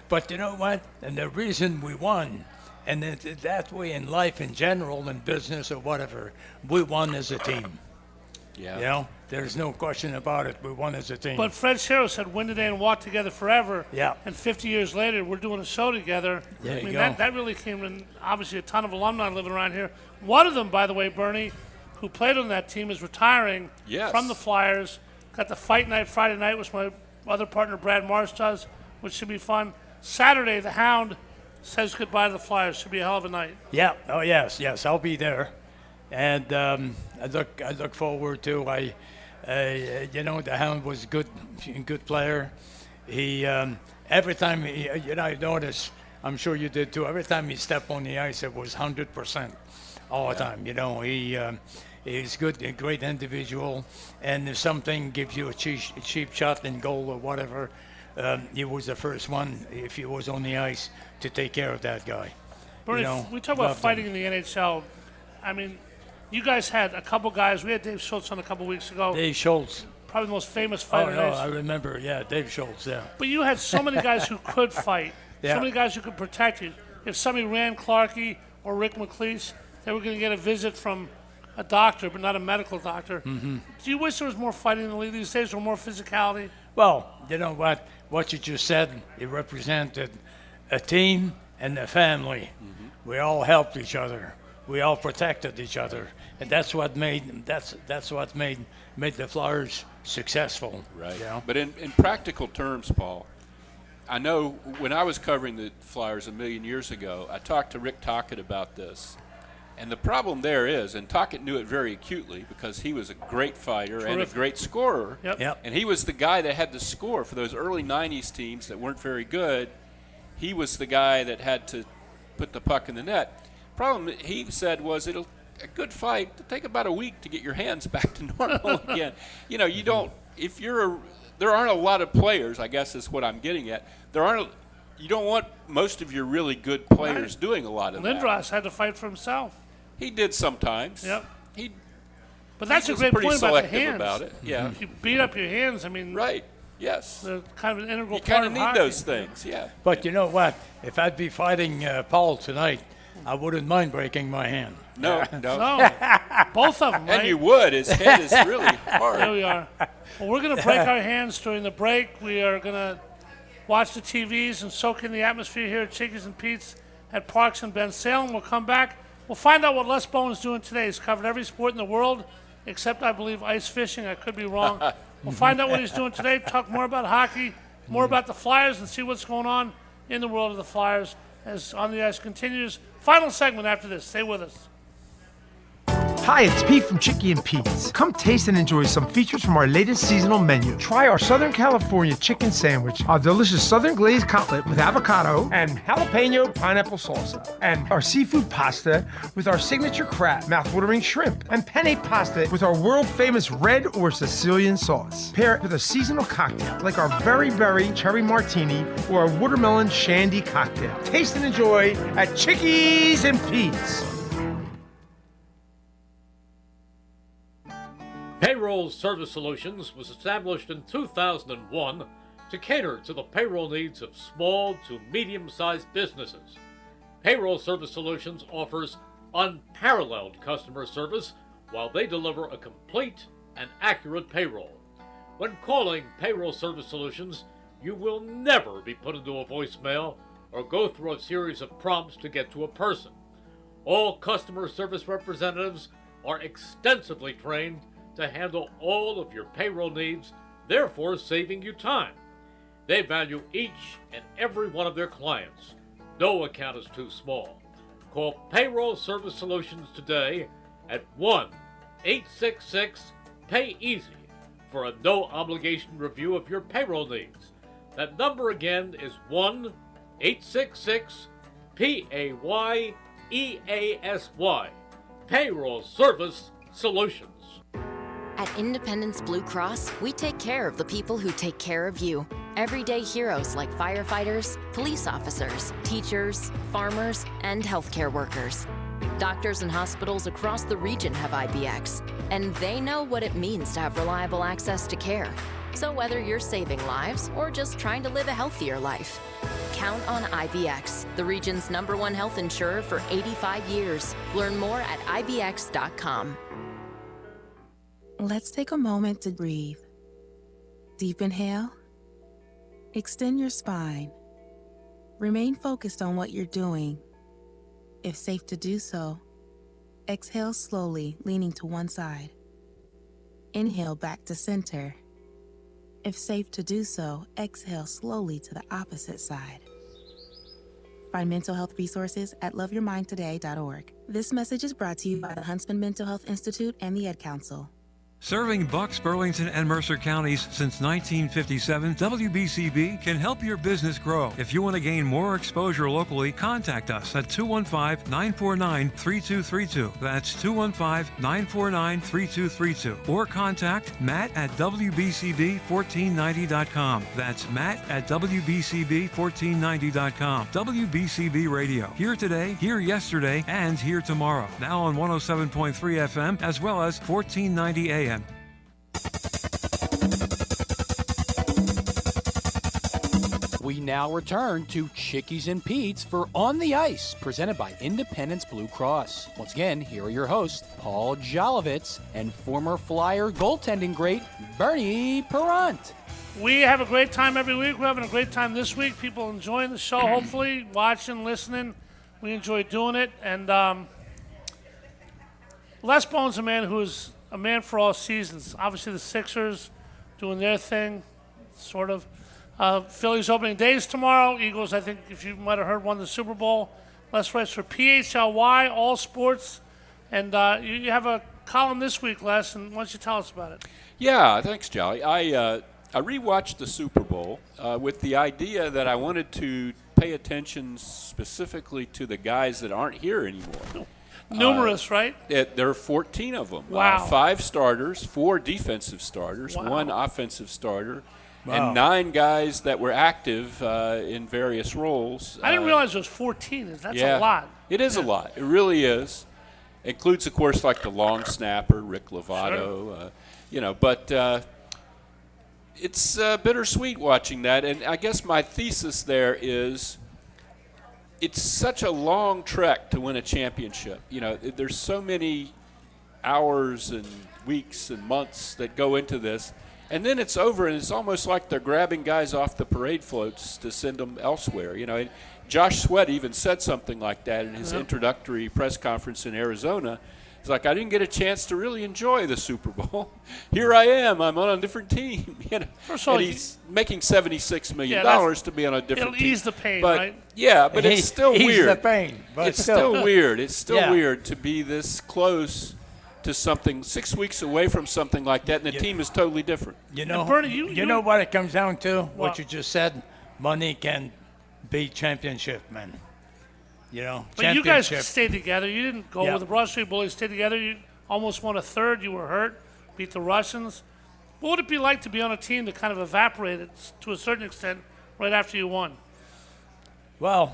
but you know what? And the reason we won, and that way in life in general, in business or whatever, we won as a team. Yeah. There's no question about it. We won as a team. But Fred Sherrill said win today and walk together forever. Yeah. And 50 years later, we're doing a show together. There you go. That really came in, obviously, a ton of alumni living around here. One of them, by the way, Bernie, who played on that team, is retiring from the Flyers. Got the fight night Friday night, which my other partner, Brad Marsh, does, which should be fun. Saturday, the Hound says goodbye to the Flyers. Should be a hell of a night. Yeah. Oh, yes. I'll be there. And I look forward to. The Hound was a good player. He every time I noticed, I'm sure you did too. Every time he stepped on the ice, it was 100% all the time. He's good, a great individual. And if something gives you a cheap shot in goal or whatever, he was the first one, if he was on the ice, to take care of that guy. Bernie, we talk about fighting in the NHL. I mean, you guys had a couple guys. We had Dave Schultz on a couple weeks ago. Dave Schultz. Probably the most famous fighter. I remember. Yeah, Dave Schultz, yeah. But you had so many guys who could fight. Yeah. So many guys who could protect you. If somebody ran Clarkey or Rick McLeish, they were going to get a visit from a doctor, but not a medical doctor. Mm-hmm. Do you wish there was more fighting in the league these days or more physicality? Well, you know what? What you just said, it represented a team and a family. Mm-hmm. We all helped each other. We all protected each other, and that's what made the Flyers successful. Right. You know? But in practical terms, Paul, I know when I was covering the Flyers a million years ago, I talked to Rick Tocchet about this. And the problem there is, and Tocchet knew it very acutely because he was a great fighter and a great scorer. Yep. And he was the guy that had to score for those early 90s teams that weren't very good. He was the guy that had to put the puck in the net. Problem he said was a good fight to take about a week to get your hands back to normal again. You don't there aren't a lot of players, I guess is what I'm getting at. You don't want most of your really good players doing a lot of that. Lindros had to fight for himself. He did sometimes. Yep. But He that's a was great pretty point about the selective hands. about it. Yeah. If you beat up your hands, I mean, Right. Yes. they're kind of an integral You part kind of of need hockey. those things. Yeah. But you know what? If I'd be fighting Paul tonight, I wouldn't mind breaking my hand. No. No, both of them, right? And you would. His head is really hard. There we are. Well, we're going to break our hands during the break. We are going to watch the TVs and soak in the atmosphere here at Chickies and Pete's at Parks in Ben Salem. We'll come back. We'll find out what Les Bowen is doing today. He's covered every sport in the world except, I believe, ice fishing. I could be wrong. We'll find out what he's doing today, talk more about hockey, more about the Flyers, and see what's going on in the world of the Flyers as On the Ice continues. Final segment after this. Stay with us. Hi, it's Pete from Chicky and Pete's. Come taste and enjoy some features from our latest seasonal menu. Try our Southern California chicken sandwich, our delicious Southern glazed cutlet with avocado and jalapeno pineapple salsa, and our seafood pasta with our signature crab, mouthwatering shrimp, and penne pasta with our world-famous red or Sicilian sauce. Pair it with a seasonal cocktail like our Very Berry Cherry Martini or our Watermelon Shandy cocktail. Taste and enjoy at Chickies and Pete's. Payroll Service Solutions was established in 2001 to cater to the payroll needs of small to medium-sized businesses. Payroll Service Solutions offers unparalleled customer service while they deliver a complete and accurate payroll. When calling Payroll Service Solutions, you will never be put into a voicemail or go through a series of prompts to get to a person. All customer service representatives are extensively trained to handle all of your payroll needs, therefore saving you time. They value each and every one of their clients. No account is too small. Call Payroll Service Solutions today at 1-866-PAY-EASY for a no-obligation review of your payroll needs. That number again is 1-866-PAYEASY. Payroll Service Solutions. At Independence Blue Cross, we take care of the people who take care of you. Everyday heroes like firefighters, police officers, teachers, farmers, and healthcare workers. Doctors and hospitals across the region have IBX, and they know what it means to have reliable access to care. So whether you're saving lives or just trying to live a healthier life, count on IBX, the region's #1 health insurer for 85 years. Learn more at IBX.com. Let's take a moment to breathe. Deep inhale. Extend your spine. Remain focused on what you're doing. If safe to do so, exhale slowly, leaning to one side. Inhale back to center. If safe to do so, exhale slowly to the opposite side. Find mental health resources at loveyourmindtoday.org. This message is brought to you by the Huntsman Mental Health Institute and the Ad Council. Serving Bucks, Burlington, and Mercer counties since 1957, WBCB can help your business grow. If you want to gain more exposure locally, contact us at 215-949-3232. That's 215-949-3232. Or contact Matt at WBCB1490.com. That's Matt at WBCB1490.com. WBCB Radio. Here today, here yesterday, and here tomorrow. Now on 107.3 FM as well as 1490 AM. We now return to Chickies and Pete's for On the Ice, presented by Independence Blue Cross. Once again, here are your hosts, Paul Jolovitz and former Flyer goaltending great Bernie Perrant. We have a great time every week. We're having a great time this week. People enjoying the show, hopefully, watching, listening. We enjoy doing it. And Les Bowen's a man who is a man for all seasons. Obviously, the Sixers doing their thing, sort of. Phillies opening days tomorrow. Eagles, I think, if you might have heard, won the Super Bowl. Les writes for PHLY, All Sports. And you have a column this week, Les, and why don't you tell us about it? Yeah, thanks, Jolly. I rewatched the Super Bowl with the idea that I wanted to pay attention specifically to the guys that aren't here anymore. Numerous, right? There are 14 of them. Wow. 5 starters, 4 defensive starters, Wow. 1 offensive starter, Wow. and 9 guys that were active in various roles. I didn't realize it was 14. That's a lot. It is a lot. It really is. Includes, of course, like the long snapper, Rick Lovato, but it's bittersweet watching that. And I guess my thesis there is it's such a long trek to win a championship. There's so many hours and weeks and months that go into this. And then it's over, and it's almost like they're grabbing guys off the parade floats to send them elsewhere. And Josh Sweat even said something like that in his introductory press conference in Arizona. It's like, I didn't get a chance to really enjoy the Super Bowl. Here I am. I'm on a different team. First of all, and he's making $76 million to be on a different team. It'll ease the pain, but, right? Yeah, but it's still weird. The pain, but it's still weird. It's still weird to be this close to something 6 weeks away from something like that, and the team is totally different. You know, Bernie, you know what it comes down to? What What? you just said? Money can beat championship, man. You know, But you guys championship. stayed together. You didn't go Yeah. with the Broad Street Bullies. Stayed together. You almost won a third. You were hurt. Beat the Russians. What would it be like to be on a team that kind of evaporated to a certain extent right after you won? Well,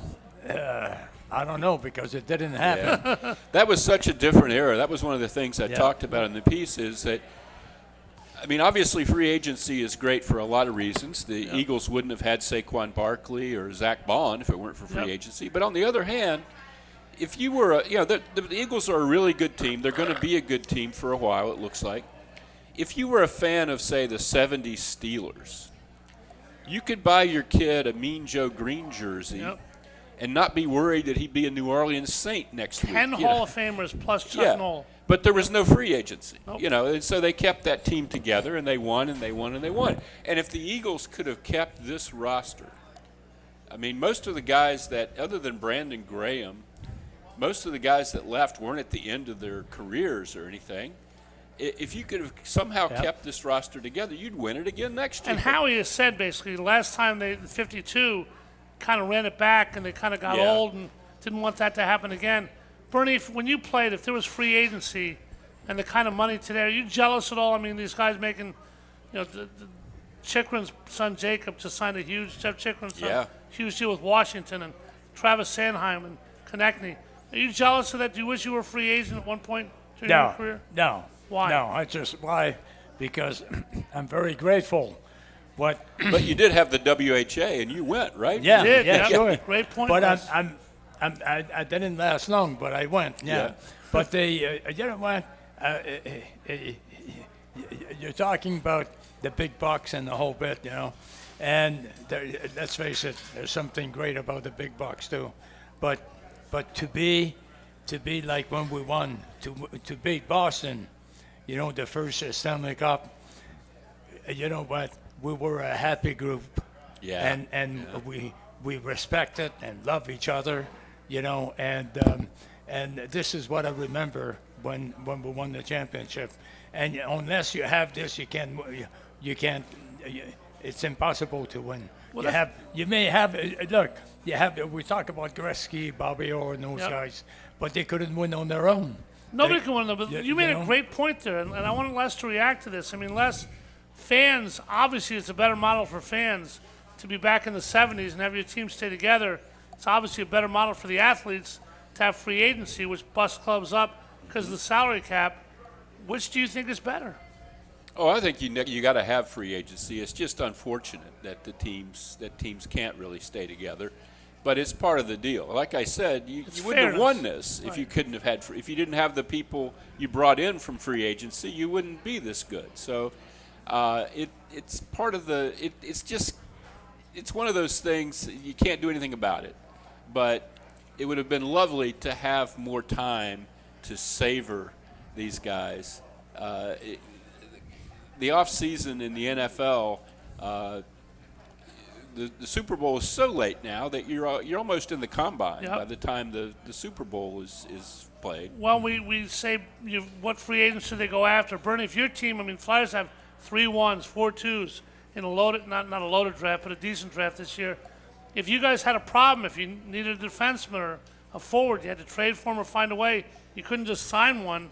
I don't know because it didn't happen. That was such a different era. That was one of the things I Yeah. talked about in the piece is that, I mean, obviously free agency is great for a lot of reasons. The Eagles wouldn't have had Saquon Barkley or Zach Bond if it weren't for free agency. But on the other hand, if you were, the Eagles are a really good team. They're going to be a good team for a while, it looks like. If you were a fan of, say, the 70s Steelers, you could buy your kid a Mean Joe Green jersey and not be worried that he'd be a New Orleans Saint next week. 10 Hall of Famers plus Chuck Noll. But there was no free agency, Nope. and so they kept that team together, and they won, and they won, and they won. And if the Eagles could have kept this roster, I mean, most of the guys that, other than Brandon Graham, most of the guys that left weren't at the end of their careers or anything. If you could have somehow kept this roster together, you'd win it again next year. And Howie has said basically last time they 52 kind of ran it back and they kind of got old and didn't want that to happen again. Bernie, when you played, if there was free agency and the kind of money today, are you jealous at all? I mean, these guys making, Chikrin's son Jacob just signed Jeff Chikrin's son, huge deal with Washington, and Travis Sanheim and Konechny. Are you jealous of that? Do you wish you were a free agent at one point during your career? No. Why? No, why? Because I'm very grateful. But you did have the WHA, and you went, right? Yeah, You did, yeah, sure. Great point. But Les. I didn't last long, but I went. Yeah. But they, you know what? You're talking about the big bucks and the whole bit, and let's face it, there's something great about the big bucks too. But to be like when we won to beat Boston, the first Stanley Cup. You know what? We were a happy group. Yeah. And we respected and love each other, and this is what I remember when we won the championship. And unless you have this, you can't. It's impossible to win. Well, You may have. Look, you have. We talk about Gretzky, Bobby Orr, and those guys, but they couldn't win on their own. Nobody can win them, but you made a great point there, and I want Les to react to this. I mean, Les, fans, obviously it's a better model for fans to be back in the 70s and have your team stay together. It's obviously a better model for the athletes to have free agency, which busts clubs up because of the salary cap. Which do you think is better? Oh, I think you got to have free agency. It's just unfortunate that teams can't really stay together. But it's part of the deal. Like I said, you wouldn't have won this if you couldn't have had if you didn't have the people you brought in from free agency. You wouldn't be this good. So it's part of the. It's one of those things you can't do anything about it. But it would have been lovely to have more time to savor these guys. The off season in the NFL. The Super Bowl is so late now that you're almost in the combine by the time the Super Bowl is played. Well, we say what free agents should they go after? Bernie, if your team, Flyers have 3 1s, 4 2s in a loaded, not a loaded draft, but a decent draft this year. If you guys had a problem, if you needed a defenseman or a forward, you had to trade for him or find a way. You couldn't just sign one.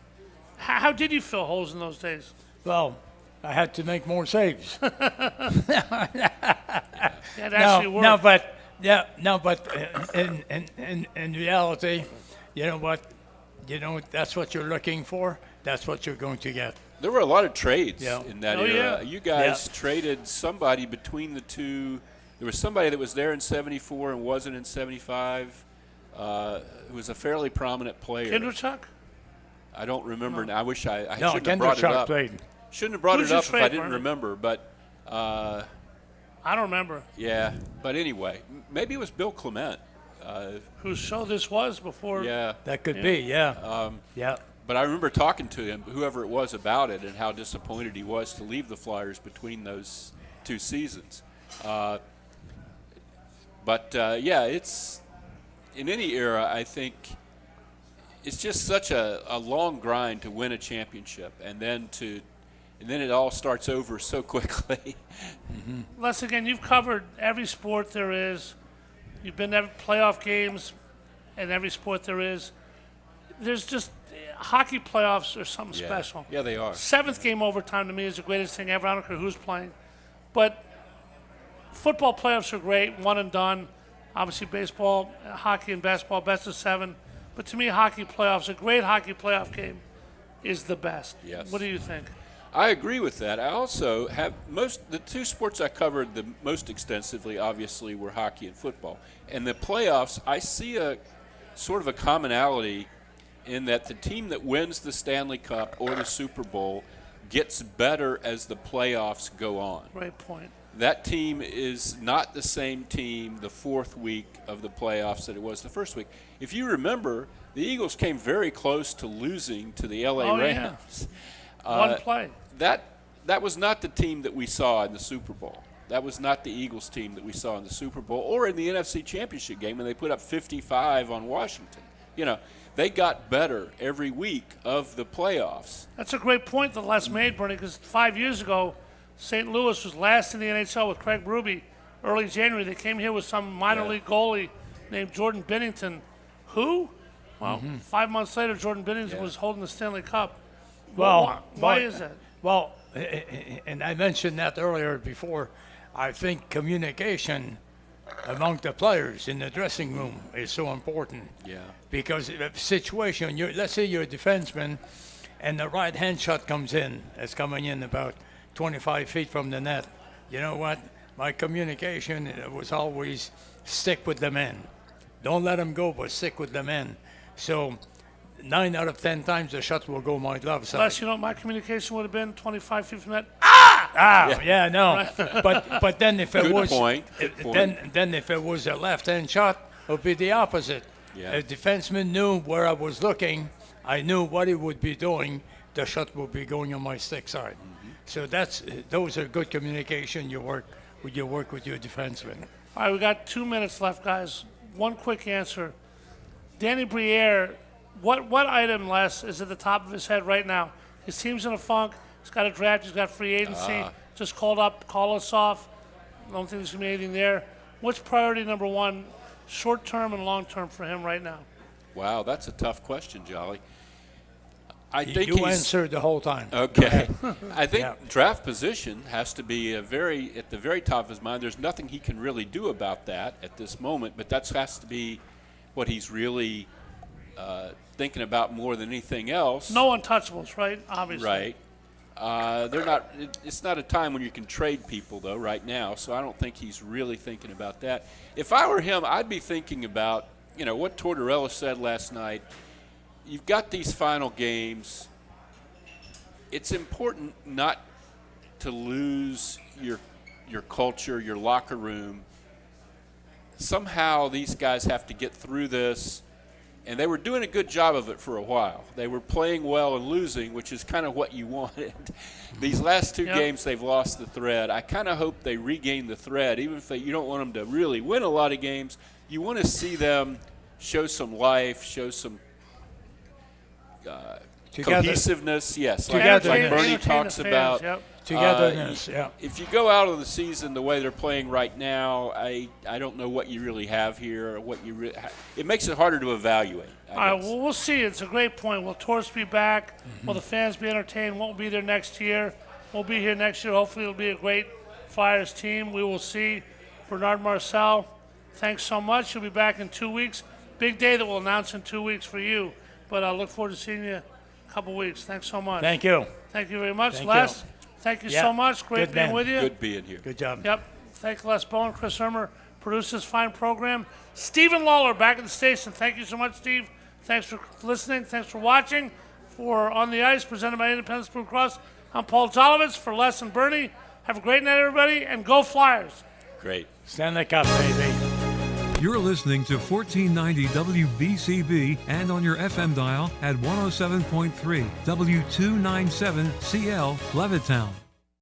How did you fill holes in those days? Well, I had to make more saves. But in reality, you know what? That's what you're looking for. That's what you're going to get. There were a lot of trades in that era. Yeah. You guys traded somebody between the two. There was somebody that was there in '74 and wasn't in '75. Who was a fairly prominent player. Kinderchuk? I don't remember. I wish I No, shouldn't have brought it up. Played. Shouldn't have brought Who'd it you up if trade, I didn't Bernie? remember. But I don't remember. yeah. But anyway, maybe it was Bill Clement. Whose show this was before? Yeah. That could be, yeah. But I remember talking to him, whoever it was, about it and how disappointed he was to leave the Flyers between those 2 seasons. It's in any era. I think it's just such a long grind to win a championship, and then it all starts over so quickly. Les, again, you've covered every sport there is. You've been to every playoff games in every sport there is. There's just hockey playoffs are something special. Yeah, they are. Seventh game overtime to me is the greatest thing ever. I don't care who's playing. But football playoffs are great, one and done. Obviously, baseball, hockey, and basketball, best of 7. But to me, hockey playoffs, a great hockey playoff game is the best. Yes. What do you think? I agree with that. I also have the two sports I covered the most extensively, obviously, were hockey and football. And the playoffs, I see a sort of a commonality in that the team that wins the Stanley Cup or the Super Bowl gets better as the playoffs go on. Great point. That team is not the same team the fourth week of the playoffs that it was the first week. If you remember, the Eagles came very close to losing to the LA Rams. One play. That was not the team that we saw in the Super Bowl. That was not the Eagles team that we saw in the Super Bowl or in the NFC Championship game when they put up 55 on Washington. You know, they got better every week of the playoffs. That's a great point that Les made, Bernie, because 5 years ago, St. Louis was last in the NHL with Craig Berube. Early January, they came here with some minor league goalie named Jordan Binnington. Who? Well, 5 months later, Jordan Binnington was holding the Stanley Cup. Well, why is that? Well, and I mentioned that earlier before. I think communication among the players in the dressing room is so important. Yeah. Because if a situation, let's say you're a defenseman, and the right hand shot comes in. It's coming in about 25 feet from the net. You know what? My communication was always stick with the men. Don't let them go, but stick with the men. So 9 out of 10 times the shot will go my glove side. Les, you know what my communication would have been 25 feet from that? No. But then if it Good was point. then if it was a left-hand shot, it would be the opposite. Yeah. A defenseman knew where I was looking. I knew what he would be doing. The shot would be going on my stick side. So those are good communication. You work with your defenseman. All right, we got 2 minutes left, guys. One quick answer. Danny Briere, what item, Les, is at the top of his head right now? His team's in a funk. He's got a draft. He's got free agency. Just called up. Call us off. I don't think there's going to be anything there. What's priority number one, short-term and long-term for him right now? Wow, that's a tough question, Jolly. I think you answered the whole time. Okay. I think draft position has to be at the very top of his mind. There's nothing he can really do about that at this moment, but that has to be what he's really thinking about more than anything else. No untouchables, right? Obviously. Right. They're not. It's not a time when you can trade people, though, right now. So I don't think he's really thinking about that. If I were him, I'd be thinking about, what Tortorella said last night. You've got these final games. It's important not to lose your culture, your locker room. Somehow these guys have to get through this. And they were doing a good job of it for a while. They were playing well and losing, which is kind of what you wanted. These last two games, they've lost the thread. I kind of hope they regain the thread. Even if you don't want them to really win a lot of games, you want to see them show some life, show some cohesiveness. Yes, like Bernie talks about. Togetherness, If you go out of the season the way they're playing right now, I don't know what you really have here. Or it makes it harder to evaluate. All right, well, we'll see. It's a great point. Will Torts be back? Will the fans be entertained? Won't be there next year. We'll be here next year. Hopefully it'll be a great Flyers team. We will see. Bernard Marcel, thanks so much. You'll be back in 2 weeks. Big day that we'll announce in 2 weeks for you. But I look forward to seeing you in a couple weeks. Thanks so much. Thank you. Thank you very much. Thank Les, you. thank you so much. Great Good being man. with you. Good being here. Good job. Yep. Thank Les Bowen, Chris Irmer, produced this fine program. Stephen Lawler back at the station. Thank you so much, Steve. Thanks for listening. Thanks for watching. For On the Ice, presented by Independence Blue Cross, I'm Paul Jolovitz for Les and Bernie. Have a great night, everybody, and go Flyers. Great. Stanley Cup, baby. You're listening to 1490 WBCB and on your FM dial at 107.3 W297CL Levittown.